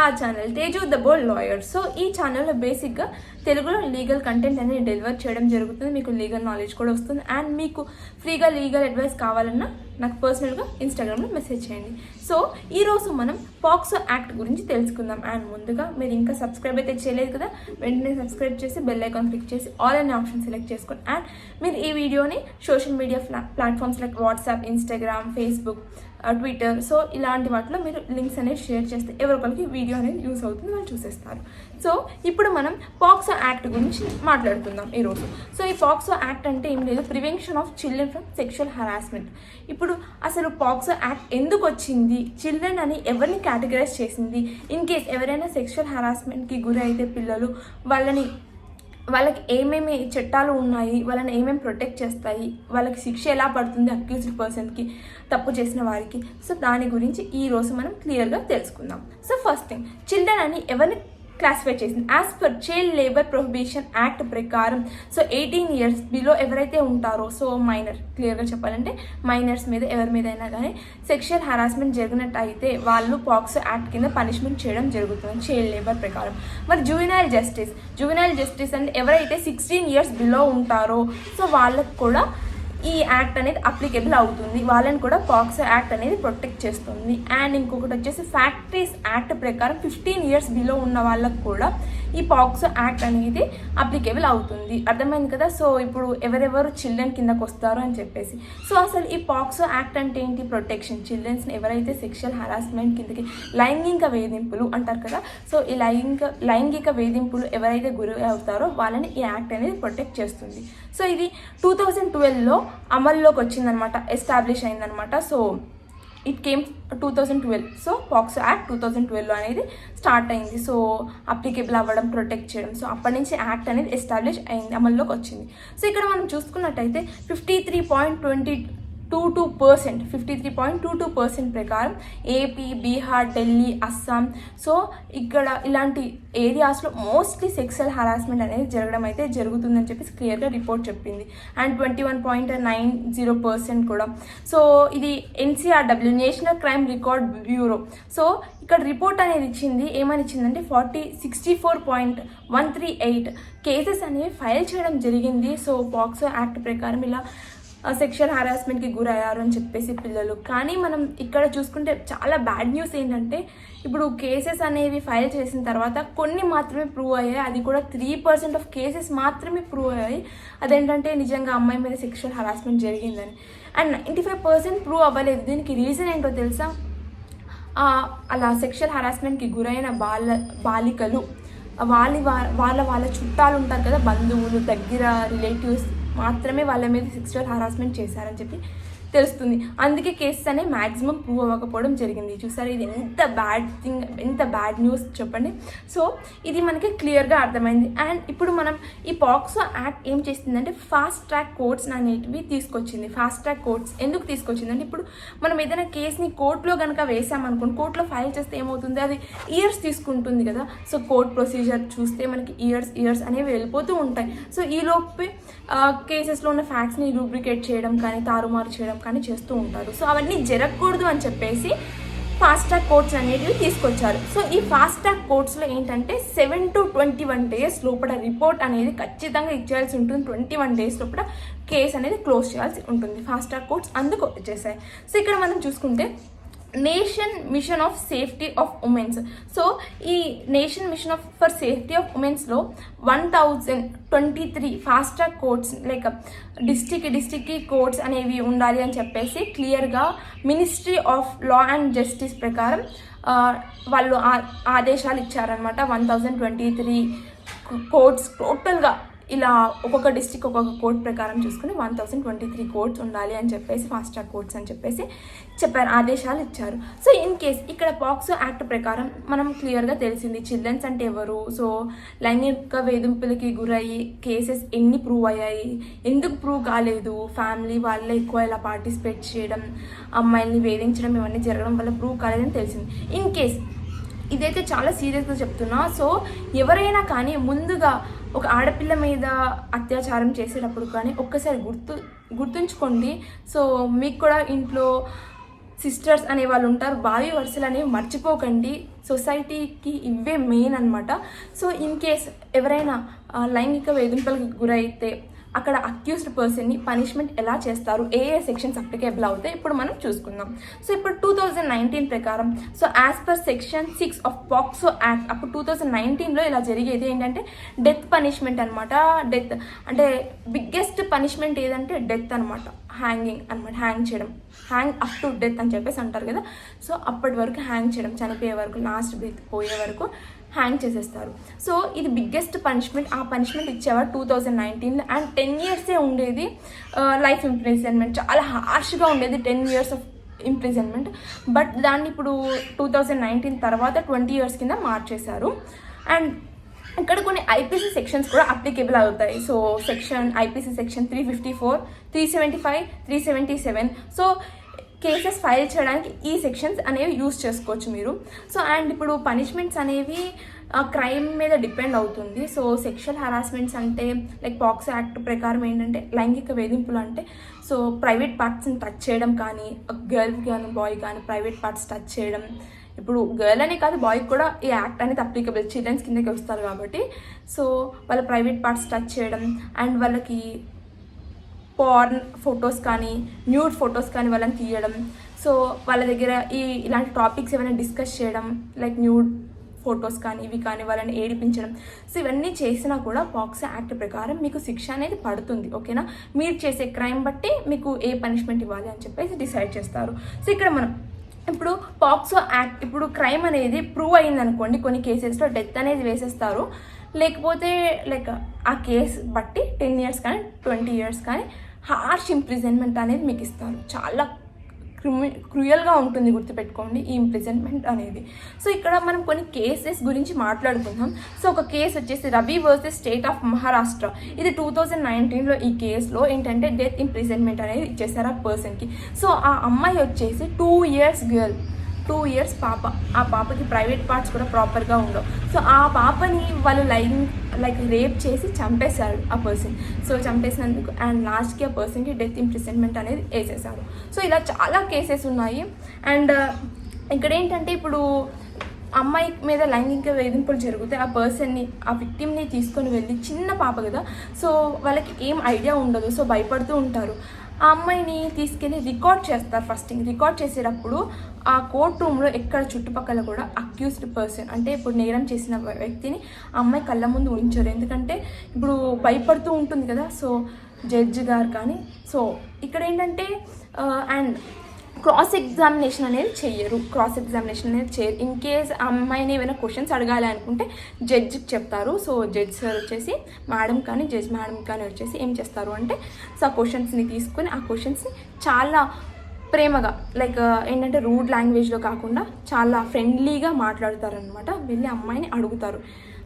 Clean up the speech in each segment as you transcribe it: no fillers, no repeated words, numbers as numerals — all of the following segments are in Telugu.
ఆ channel Teju the bold lawyer. So ఈ ఛానల్లో బేసిక్గా తెలుగులో లీగల్ కంటెంట్ అనేది డెలివర్ చేయడం జరుగుతుంది. మీకు లీగల్ నాలెడ్జ్ కూడా వస్తుంది. అండ్ మీకు ఫ్రీగా లీగల్ అడ్వైస్ కావాలన్నా నాకు పర్సనల్గా ఇన్స్టాగ్రామ్లో మెసేజ్ చేయండి. సో ఈరోజు మనం పాక్సో యాక్ట్ గురించి తెలుసుకుందాం. అండ్ ముందుగా మీరు ఇంకా సబ్స్క్రైబ్ అయితే చేయలేదు కదా, వెంటనే సబ్స్క్రైబ్ చేసి బెల్ ఐకాన్ క్లిక్ చేసి ఆల్ అనే ఆప్షన్ సెలెక్ట్ చేసుకోండి. అండ్ మీరు ఈ వీడియోని social media platforms like WhatsApp, Instagram, Facebook, Twitter, so ఇలాంటి వాటిలో మీరు లింక్స్ అనేవి షేర్ చేస్తే ఎవరికొకరికి వీడియో అనేది యూస్ అవుతుంది, వాళ్ళు చూసేస్తారు. సో ఇప్పుడు మనం పాక్సో యాక్ట్ గురించి మాట్లాడుకుందాం ఈరోజు. సో ఈ పాక్సో యాక్ట్ అంటే ఏం లేదు, prevention of children from sexual harassment. ఇప్పుడు అసలు పాక్సో యాక్ట్ ఎందుకు వచ్చింది, చిల్డ్రన్ అని ఎవరిని కేటగరైజ్ చేసింది, ఇన్ కేస్ ఎవరైనా సెక్షువల్ హరాస్మెంట్కి గురి అయితే పిల్లలు వాళ్ళకి ఏమేమి చట్టాలు ఉన్నాయి, వాళ్ళని ఏమేమి ప్రొటెక్ట్ చేస్తాయి, వాళ్ళకి శిక్ష ఎలా పడుతుంది అక్యూజ్డ్ పర్సన్కి, తప్పు చేసిన వారికి. సో దాని గురించి ఈరోజు మనం క్లియర్గా తెలుసుకుందాం. సో ఫస్ట్ థింగ్, చిల్డ్రన్ అని ఎవరిని క్లాసిఫై చేసింది as per child labour prohibition act ప్రకారం. సో 18 years బిలో ఎవరైతే ఉంటారో, సో మైనర్, క్లియర్గా చెప్పాలంటే మైనర్స్ మీద ఎవరి మీద అయినా కానీ సెక్షువల్ హరాస్మెంట్ జరిగినట్టు అయితే వాళ్ళు పాక్సో యాక్ట్ కింద పనిష్మెంట్ చేయడం జరుగుతుంది చైల్డ్ లేబర్ ప్రకారం. మరి జువెనైల్ జస్టిస్ అంటే ఎవరైతే 16 years బిలో ఉంటారో సో వాళ్ళకు కూడా ఈ యాక్ట్ అనేది అప్లికేబుల్ అవుతుంది, వాళ్ళని కూడా పాక్సో యాక్ట్ అనేది ప్రొటెక్ట్ చేస్తుంది. అండ్ ఇంకొకటి వచ్చేసి ఫ్యాక్టరీస్ యాక్ట్ ప్రకారం 15 years బిలో ఉన్న వాళ్ళకు కూడా ఈ పాక్సో యాక్ట్ అనేది అప్లికేబుల్ అవుతుంది. అర్థమైంది కదా. సో ఇప్పుడు ఎవరెవరు చిల్డ్రన్ కిందకు వస్తారు అని చెప్పేసి. సో అసలు ఈ పాక్సో యాక్ట్ అంటే ఏంటి, ప్రొటెక్షన్, చిల్డ్రన్స్ని ఎవరైతే సెక్షువల్ హరాస్మెంట్ కిందకి, లైంగిక వేధింపులు అంటారు కదా, సో ఈ లైంగిక వేధింపులు ఎవరైతే గురి అవుతారో వాళ్ళని ఈ యాక్ట్ అనేది ప్రొటెక్ట్ చేస్తుంది. సో ఇది 2012లో అమల్లోకి వచ్చిందనమాట, ఎస్టాబ్లిష్ అయిందనమాట. So it came 2012. So POCSO act 2012లో అనేది స్టార్ట్ అయింది. సో అప్లికేబుల్ అవ్వడం, ప్రొటెక్ట్ చేయడం. సో అప్పటి నుంచి యాక్ట్ అనేది ఎస్టాబ్లిష్ అయింది, అమల్లోకి వచ్చింది. సో ఇక్కడ మనం చూసుకున్నట్టయితే 53.22% ప్రకారం ఏపీ, బీహార్, ఢిల్లీ, అస్సాం, సో ఇక్కడ ఇలాంటి ఏరియాస్లో మోస్ట్లీ సెక్సువల్ హరాస్మెంట్ అనేది జరగడం అయితే జరుగుతుందని చెప్పేసి క్లియర్గా రిపోర్ట్ చెప్పింది. అండ్ 21.90% కూడా. సో ఇది NCRW, national crime record bureau. So ఇక్కడ రిపోర్ట్ అనేది ఇచ్చింది, ఏమని ఇచ్చిందంటే 64.138 కేసెస్ అనేవి ఫైల్ చేయడం జరిగింది. సో పాక్సో యాక్ట్ ప్రకారం ఇలా సెక్షువల్ హరాస్మెంట్కి గురయ్యారు అని చెప్పేసి పిల్లలు. కానీ మనం ఇక్కడ చూసుకుంటే చాలా బ్యాడ్ న్యూస్ ఏంటంటే ఇప్పుడు కేసెస్ అనేవి ఫైల్ చేసిన తర్వాత కొన్ని మాత్రమే ప్రూవ్ అయ్యాయి, అది కూడా 3% ఆఫ్ కేసెస్ మాత్రమే ప్రూవ్ అయ్యాయి. అదేంటంటే నిజంగా అమ్మాయి మీద సెక్షువల్ హరాస్మెంట్ జరిగిందని. అండ్ 95% ప్రూవ్ అవ్వలేదు. దీనికి రీజన్ ఏంటో తెలుసా, అలా సెక్షువల్ హరాస్మెంట్కి గురైన బాలికలు వాళ్ళ చుట్టాలు ఉంటారు కదా, బంధువులు, దగ్గర రిలేటివ్స్ మాత్రమే వాళ్ళ మీద సెక్షువల్ హరాస్మెంట్ చేశారని చెప్పి తెలుస్తుంది. అందుకే కేసెస్ అనేవి మ్యాక్సిమం ప్రూవ్ అవ్వకపోవడం జరిగింది. చూసారు, ఇది ఎంత బ్యాడ్ థింగ్, ఎంత బ్యాడ్ న్యూస్ చెప్పండి. సో ఇది మనకి క్లియర్గా అర్థమైంది. అండ్ ఇప్పుడు మనం ఈ పాక్సో యాక్ట్ ఏం చేస్తుందంటే ఫాస్ట్ ట్రాక్ కోర్ట్స్ అనేటివి తీసుకొచ్చింది. ఫాస్ట్ ట్రాక్ కోర్ట్స్ ఎందుకు తీసుకొచ్చిందంటే ఇప్పుడు మనం ఏదైనా కేసుని కోర్టులో కనుక వేసామనుకోండి, కోర్టులో ఫైల్ చేస్తే ఏమవుతుంది, అది ఇయర్స్ తీసుకుంటుంది కదా. సో కోర్ట్ ప్రొసీజర్ చూస్తే మనకి ఇయర్స్ అనేవి వెళ్ళిపోతూ ఉంటాయి. సో ఈలోపే కేసెస్లో ఉన్న ఫ్యాక్ట్స్ని రూబ్రికేట్ చేయడం కానీ, తారుమారు చేయడం కానీ చేస్తూ ఉంటారు. సో అవన్నీ జరగకూడదు అని చెప్పేసి ఫాస్ట్ ట్రాక్ కోర్ట్స్ అనేటివి తీసుకొచ్చారు. సో ఈ ఫాస్ట్ ట్రాక్ కోర్ట్స్లో ఏంటంటే 7 to 21 days లోపల రిపోర్ట్ అనేది ఖచ్చితంగా ఇచ్చేయాల్సి ఉంటుంది. 21 days లోపల కేసు అనేది క్లోజ్ చేయాల్సి ఉంటుంది. ఫాస్ట్ ట్రాక్ కోర్ట్స్ అందుకు వచ్చేసాయి. సో ఇక్కడ మనం చూసుకుంటే nation mission of safety of women's. So ఈ nation mission for safety of ఉమెన్స్లో 1023 ఫాస్ట్ ట్రాక్ కోర్ట్స్ లైక్ డిస్టిక్కి కోర్ట్స్ అనేవి ఉండాలి అని చెప్పేసి క్లియర్గా ministry of law and justice ప్రకారం వాళ్ళు ఆదేశాలు ఇచ్చారనమాట. 1023 కోర్ట్స్ టోటల్గా ఇలా ఒక్కొక్క డిస్ట్రిక్ట్ ఒక్కొక్క కోర్ట్ ప్రకారం చూసుకుని 1023 కోర్ట్స్ ఉండాలి అని చెప్పేసి ఫాస్ట్ ట్రాక్ కోర్ట్స్ అని చెప్పేసి చెప్పారు, ఆదేశాలు ఇచ్చారు. సో ఇన్ కేస్ ఇక్కడ పాక్సో యాక్ట్ ప్రకారం మనం క్లియర్గా తెలిసింది చిల్డ్రన్స్ అంటే ఎవరు, సో లైంగిక వేధింపులకి గురయ్యి కేసెస్ ఎన్ని ప్రూవ్ అయ్యాయి, ఎందుకు ప్రూవ్ కాలేదు, ఫ్యామిలీ వాళ్ళే ఎక్కువ ఇలా పార్టిసిపేట్ చేయడం, అమ్మాయిల్ని వేధించడం ఇవన్నీ జరగడం వల్ల ప్రూవ్ కాలేదని తెలిసింది. ఇన్ కేస్ ఇదైతే చాలా సీరియస్గా చెప్తున్నా. సో ఎవరైనా కానీ ముందుగా ఒక ఆడపిల్ల మీద అత్యాచారం చేసేటప్పుడు కానీ ఒక్కసారి గుర్తుంచుకోండి. సో మీకు కూడా ఇంట్లో సిస్టర్స్ అనే వాళ్ళు ఉంటారు, భావి వరుసలు అనేవి మర్చిపోకండి. సొసైటీకి ఇవే మెయిన్ అనమాట. సో ఇన్ కేస్ ఎవరైనా లైంగిక వేధింపులకు గురైతే అక్కడ అక్యూస్డ్ పర్సన్ని పనిష్మెంట్ ఎలా చేస్తారు, ఏ సెక్షన్స్ అప్లికేబుల్ అవుతాయి ఇప్పుడు మనం చూసుకుందాం. సో ఇప్పుడు 2019 ప్రకారం, so as per section 6 of POCSO act, అప్పుడు 2019లో ఇలా జరిగేది ఏంటంటే డెత్ పనిష్మెంట్ అనమాట. డెత్ అంటే బిగ్గెస్ట్ పనిష్మెంట్ ఏదంటే డెత్ అనమాట, హ్యాంగింగ్ అనమాట, హ్యాంగ్ చేయడం, హ్యాంగ్ అప్ టు డెత్ అని చెప్పేసి అంటారు కదా. సో అప్పటి వరకు హ్యాంగ్ చేయడం, చనిపోయే వరకు, లాస్ట్ బ్రీత్ పోయే వరకు హ్యాంగ్ చేసేస్తారు. సో ఇది బిగ్గెస్ట్ పనిష్మెంట్. ఆ పనిష్మెంట్ ఇచ్చేవారు 2019లో. అండ్ 10 yearsే ఉండేది లైఫ్ ఇంప్రిజన్మెంట్, చాలా హార్ష్గా ఉండేది 10 years ఆఫ్ ఇంప్రిజన్మెంట్. బట్ దాన్ని ఇప్పుడు 2019 తర్వాత 20 years కింద మార్చేశారు. అండ్ ఇక్కడ కొన్ని ఐపీసీ సెక్షన్స్ కూడా అప్లికేబుల్ అవుతాయి. So IPC section 354, 375, 377. So cases file చేయడానికి ఈ సెక్షన్స్ అనేవి యూజ్ చేసుకోవచ్చు మీరు. సో అండ్ ఇప్పుడు పనిష్మెంట్స్ అనేవి క్రైమ్ మీద డిపెండ్ అవుతుంది. సో సెక్షువల్ హరాస్మెంట్స్ అంటే లైక్ పాక్సో యాక్ట్ ప్రకారం ఏంటంటే లైంగిక వేధింపులు అంటే సో ప్రైవేట్ పార్ట్స్ని టచ్ చేయడం కానీ, గర్ల్ కానీ బాయ్ కానీ ప్రైవేట్ పార్ట్స్ టచ్ చేయడం. ఇప్పుడు గర్ల్ అనే కాదు, బాయ్కి కూడా ఈ యాక్ట్ అనేది అప్లికబుల్, చిల్డ్రన్స్ కిందకి వస్తారు కాబట్టి. సో వాళ్ళ ప్రైవేట్ పార్ట్స్ టచ్ చేయడం అండ్ వాళ్ళకి పార్న్ ఫొటోస్ కానీ, న్యూడ్ ఫొటోస్ కానీ వాళ్ళని తీయడం. సో వాళ్ళ దగ్గర ఇలాంటి టాపిక్స్ ఏమైనా డిస్కస్ చేయడం, లైక్ న్యూడ్ ఫొటోస్ కానీ ఇవి కానీ వాళ్ళని ఏడిపించడం. సో ఇవన్నీ చేసినా కూడా పాక్సో యాక్ట్ ప్రకారం మీకు శిక్ష అనేది పడుతుంది. ఓకేనా, మీరు చేసే క్రైమ్ బట్టి మీకు ఏ పనిష్మెంట్ ఇవ్వాలి అని చెప్పేసి డిసైడ్ చేస్తారు. సో ఇక్కడ మనం ఇప్పుడు పాక్సో యాక్ట్, ఇప్పుడు క్రైమ్ అనేది ప్రూవ్ అయిందనుకోండి, కొన్ని కేసెస్లో డెత్ అనేది వేసేస్తారు. లేకపోతే లైక్ ఆ కేసు బట్టి 10 years కానీ 20 years కానీ హార్ష్ ఇంప్రిజన్మెంట్ అనేది మీకు ఇస్తారు. చాలా క్రూయల్గా ఉంటుంది, గుర్తుపెట్టుకోండి ఈ ఇంప్రిజన్మెంట్ అనేది. సో ఇక్కడ మనం కొన్ని కేసెస్ గురించి మాట్లాడుకుందాం. సో ఒక కేసు వచ్చేసి Ravi versus state of Maharashtra. ఇది 2019లో ఈ కేసులో ఏంటంటే డెత్ ఇంప్రిజన్మెంట్ అనేది ఇచ్చేసారు ఆ పర్సన్కి. సో ఆ అమ్మాయి వచ్చేసి 2 years గర్ల్, 2 years పాప. ఆ పాపకి ప్రైవేట్ పార్ట్స్ కూడా ప్రాపర్గా ఉండవు. సో ఆ పాపని వాళ్ళు లైక్ రేప్ చేసి చంపేశారు ఆ పర్సన్. సో చంపేసినందుకు అండ్ లాస్ట్కి ఆ పర్సన్కి డెత్ ఇంప్రిజన్మెంట్ అనేది వేసేసారు. సో ఇలా చాలా కేసెస్ ఉన్నాయి. అండ్ ఇక్కడ ఏంటంటే ఇప్పుడు అమ్మాయి మీద లైంగిక వేధింపులు జరిగితే ఆ పర్సన్ని, ఆ విక్టిమ్ని తీసుకొని వెళ్ళి, చిన్న పాప కదా, సో వాళ్ళకి ఏం ఐడియా ఉండదు, సో భయపడుతూ ఉంటారు. ఆ అమ్మాయిని తీసుకెళ్ళి రికార్డ్ చేస్తారు. రికార్డ్ చేసేటప్పుడు ఆ కోర్ట్ రూమ్లో ఎక్కడ చుట్టుపక్కల కూడా అక్యూస్డ్ పర్సన్ అంటే ఇప్పుడు నేరం చేసిన వ్యక్తిని ఆ అమ్మాయి కళ్ళ ముందు ఉంచారు. ఎందుకంటే ఇప్పుడు భయపడుతూ ఉంటుంది కదా, సో జడ్జి గారు కానీ. సో ఇక్కడ ఏంటంటే అండ్ క్రాస్ ఎగ్జామినేషన్ అనేది చేయరు. ఇన్ కేస్ ఆ అమ్మాయిని ఏమైనా క్వశ్చన్స్ అడగాలి అనుకుంటే జడ్జికి చెప్తారు. సో జడ్జి సార్ వచ్చేసి జడ్జ్ మేడం కానీ వచ్చేసి ఏం చేస్తారు అంటే సో ఆ క్వశ్చన్స్ని తీసుకొని ఆ క్వశ్చన్స్ని చాలా ప్రేమగా లైక్ ఏంటంటే రూడ్ లాంగ్వేజ్లో కాకుండా చాలా ఫ్రెండ్లీగా మాట్లాడతారనమాట. వెళ్ళి అమ్మాయిని అడుగుతారు.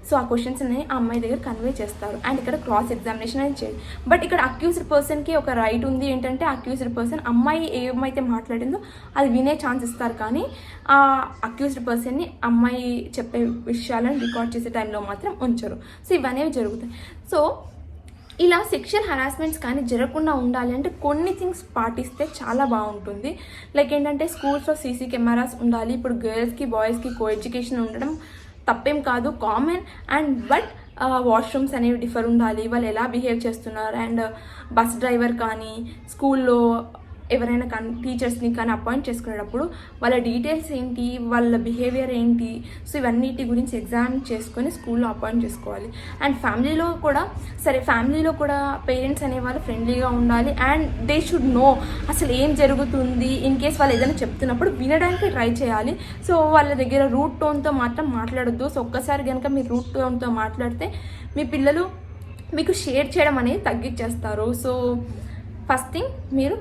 సో ఆ క్వశ్చన్స్ని ఆ అమ్మాయి దగ్గర కన్వే చేస్తారు. అండ్ ఇక్కడ క్రాస్ ఎగ్జామినేషన్ అనేది చేయాలి. బట్ ఇక్కడ అక్యూజ్డ్ పర్సన్కి ఒక రైట్ ఉంది ఏంటంటే అక్యూజ్డ్ పర్సన్ అమ్మాయి ఏమైతే మాట్లాడిందో అది వినే ఛాన్స్ ఇస్తారు, కానీ ఆ అక్యూజ్డ్ పర్సన్ని అమ్మాయి చెప్పే విషయాలను రికార్డ్ చేసే టైంలో మాత్రం ఉంచరు. సో ఇవనేవి జరుగుతాయి. సో ఇలా సెక్షువల్ హరాస్మెంట్స్ కానీ జరగకుండా ఉండాలి అంటే కొన్ని థింగ్స్ పాటిస్తే చాలా బాగుంటుంది. లైక్ ఏంటంటే స్కూల్స్లో సీసీ కెమెరాస్ ఉండాలి. ఇప్పుడు గర్ల్స్కి బాయ్స్కి కో ఎడ్యుకేషన్ ఉండడం తప్పేం కాదు, కామన్. అండ్ బట్ వాష్రూమ్స్ అనేవి డిఫర్ ఉండాలి, వాళ్ళు ఎలా బిహేవ్ చేస్తున్నారు. అండ్ బస్ డ్రైవర్ కానీ స్కూల్లో ఎవరైనా కానీ టీచర్స్ని కానీ అపాయింట్ చేసుకునేటప్పుడు వాళ్ళ డీటెయిల్స్ ఏంటి, వాళ్ళ బిహేవియర్ ఏంటి, సో ఇవన్నిటి గురించి ఎగ్జామిన్ చేసుకొని స్కూల్లో అపాయింట్ చేసుకోవాలి. అండ్ ఫ్యామిలీలో కూడా పేరెంట్స్ అనేవాళ్ళు ఫ్రెండ్లీగా ఉండాలి. అండ్ దే షుడ్ నో అసలు ఏం జరుగుతుంది. ఇన్ కేస్ వాళ్ళు ఏదైనా చెప్తున్నప్పుడు వినడానికి ట్రై చేయాలి. సో వాళ్ళ దగ్గర రూట్ టోన్తో మాత్రం మాట్లాడొద్దు. సో ఒక్కసారి కనుక మీరు రూట్ టోన్తో మాట్లాడితే మీ పిల్లలు మీకు షేర్ చేయడం అనేది తగ్గించేస్తారు. సో ఫస్ట్ థింగ్ మీరు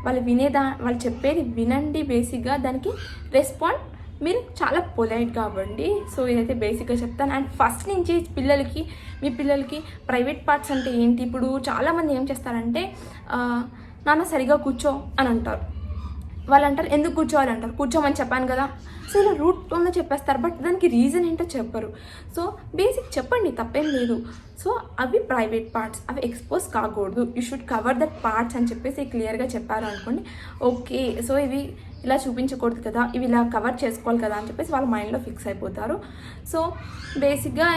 వాళ్ళు చెప్పేది వినండి. బేసిక్గా దానికి రెస్పాండ్ మీరు చాలా పొలైట్గా అవ్వండి. సో ఇదైతే బేసిక్గా చెప్తాను. అండ్ ఫస్ట్ నుంచి మీ పిల్లలకి ప్రైవేట్ పార్ట్స్ అంటే ఏంటి, ఇప్పుడు చాలామంది ఏం చేస్తారంటే నాన్న సరిగా కూర్చో అని అంటారు. వాళ్ళు అంటారు ఎందుకు కూర్చోవాలంటారు, కూర్చోమని చెప్పాను కదా. సో ఇలా రూట్ టోన్లో చెప్పేస్తారు, బట్ దానికి రీజన్ ఏంటో చెప్పరు. సో బేసిక్ చెప్పండి, తప్పేం లేదు. సో అవి ప్రైవేట్ పార్ట్స్, అవి ఎక్స్పోజ్ కాకూడదు, you should cover that parts అని చెప్పేసి క్లియర్గా చెప్పారు అనుకోండి. ఓకే, సో ఇవి ఇలా చూపించకూడదు కదా, ఇవి ఇలా కవర్ చేసుకోవాలి కదా అని చెప్పేసి వాళ్ళ మైండ్లో ఫిక్స్ అయిపోతారు. సో బేసిక్గా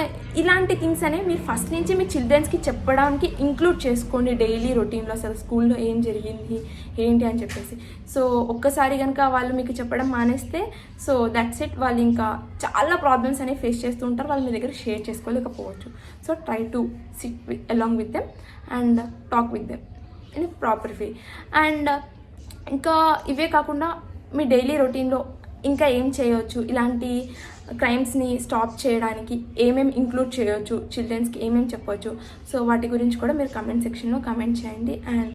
ఇలాంటి థింగ్స్ అనేవి మీరు ఫస్ట్ నుంచి మీ చిల్డ్రన్స్కి చెప్పడానికి ఇంక్లూడ్ చేసుకోండి డైలీ రొటీన్లో, అసలు స్కూల్లో ఏం జరిగింది ఏంటి అని చెప్పేసి. సో ఒక్కసారి కనుక వాళ్ళు మీకు చెప్పడం మానేస్తే సో దట్స్ ఇట్, వాళ్ళు ఇంకా చాలా ప్రాబ్లమ్స్ అనేవి ఫేస్ చేస్తూ ఉంటారు, వాళ్ళు మీ దగ్గర షేర్ చేసుకోలేకపోవచ్చు. So try to sit along with them and talk with them in proper way. And ఇంకా ఇవే కాకుండా మీ డైలీ రొటీన్లో ఇంకా ఏం చేయవచ్చు, ఇలాంటి క్రైమ్స్ని స్టాప్ చేయడానికి ఏమేమి ఇంక్లూడ్ చేయవచ్చు, చిల్డ్రన్స్కి ఏమేమి చెప్పవచ్చు, సో వాటి గురించి కూడా మీరు కమెంట్ సెక్షన్లో కమెంట్ చేయండి. అండ్